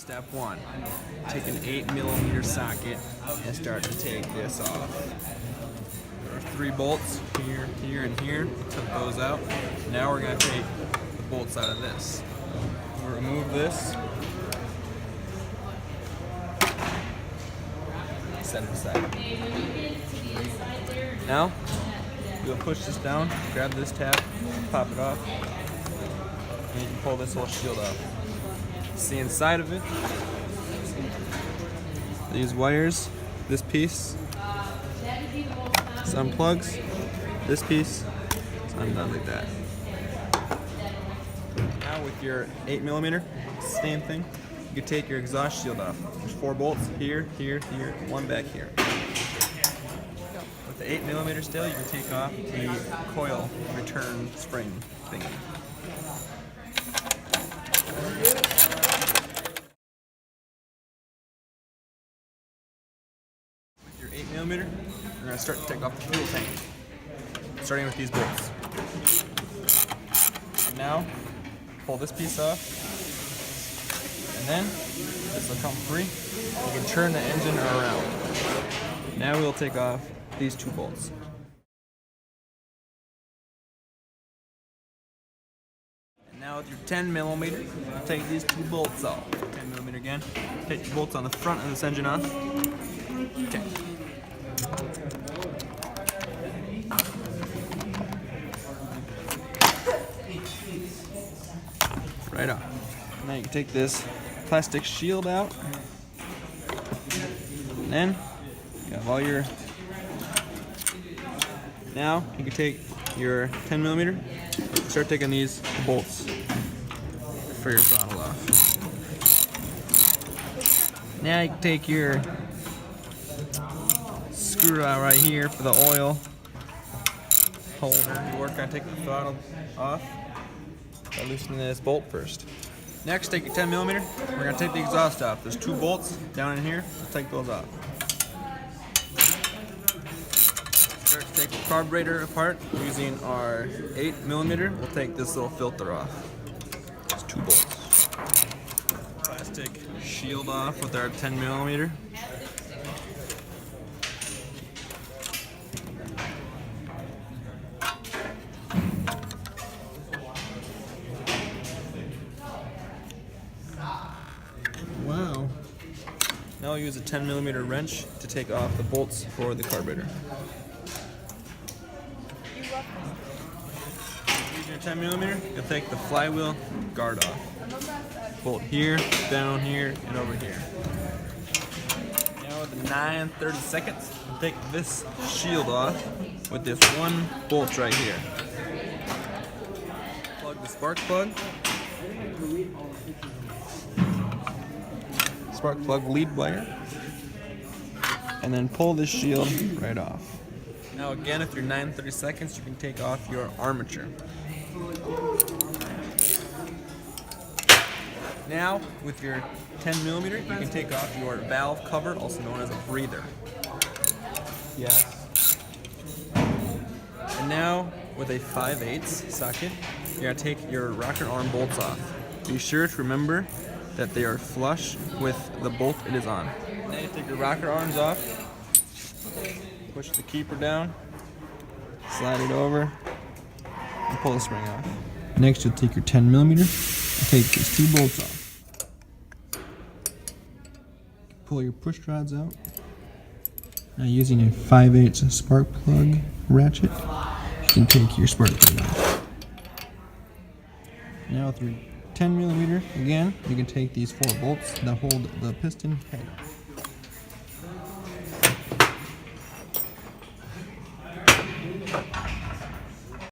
Step 1, take an 8mm socket and start to take this off. There are 3 bolts, here, here, and here. Took those out. Now we're going to take the bolts out of this. We'll remove this. Set it aside. Now, you'll push this down, grab this tab, pop it off, and you can pull this whole shield out. See inside of it, these wires, this piece, some plugs, this piece, it's undone like that. Now with your 8mm, same thing, you can take your exhaust shield off. There's 4 bolts, here, here, here, 1 back here. With the 8mm still, you can take off the coil return spring thingy. With your 8mm, you're going to start to take off the fuel tank, starting with these bolts. And now, pull this piece off, and then this will come free. You can turn the engine around. Now we'll take off these 2 bolts. And now with your 10mm, take these 2 bolts off. 10mm again. Take the bolts on the front of this engine off. Okay. Right off. Now you can take this plastic shield out. And then you have all your. Now you can take your 10mm, start taking these bolts for your throttle off. Now you can take your screw out right here for the oil holder. You work on taking the throttle off by loosening this bolt first. Next, take your 10mm. We're going to take the exhaust off. There's 2 bolts down in here. Let's take those off. Start to take the carburetor apart using our 8mm. We'll take this little filter off. It's 2 bolts. Plastic shield off with our 10mm. Wow. Now I'll use a 10mm wrench to take off the bolts for the carburetor. Use your 10mm, you'll take the flywheel guard off. Bolt here, down here, and over here. Now with the 9/32, you'll take this shield off with this 1 bolt right here. Plug the spark plug. Spark plug lead wire, and then pull this shield right off. Now again, with your 9/32, you can take off your armature. Now with your 10mm, you can take off your valve cover, also known as a breather. Yes. And now with a 5/8 socket, you're going to take your rocker arm bolts off. Be sure to remember that they are flush with the bolt it is on. Now you take your rocker arms off, push the keeper down, slide it over, and pull the spring off. Next, you'll take your 10mm and take these 2 bolts off. Pull your push rods out. Now using a 5/8 spark plug ratchet, you can take your spark plug off. Now with your 10mm again, you can take these 4 bolts that hold the piston head off.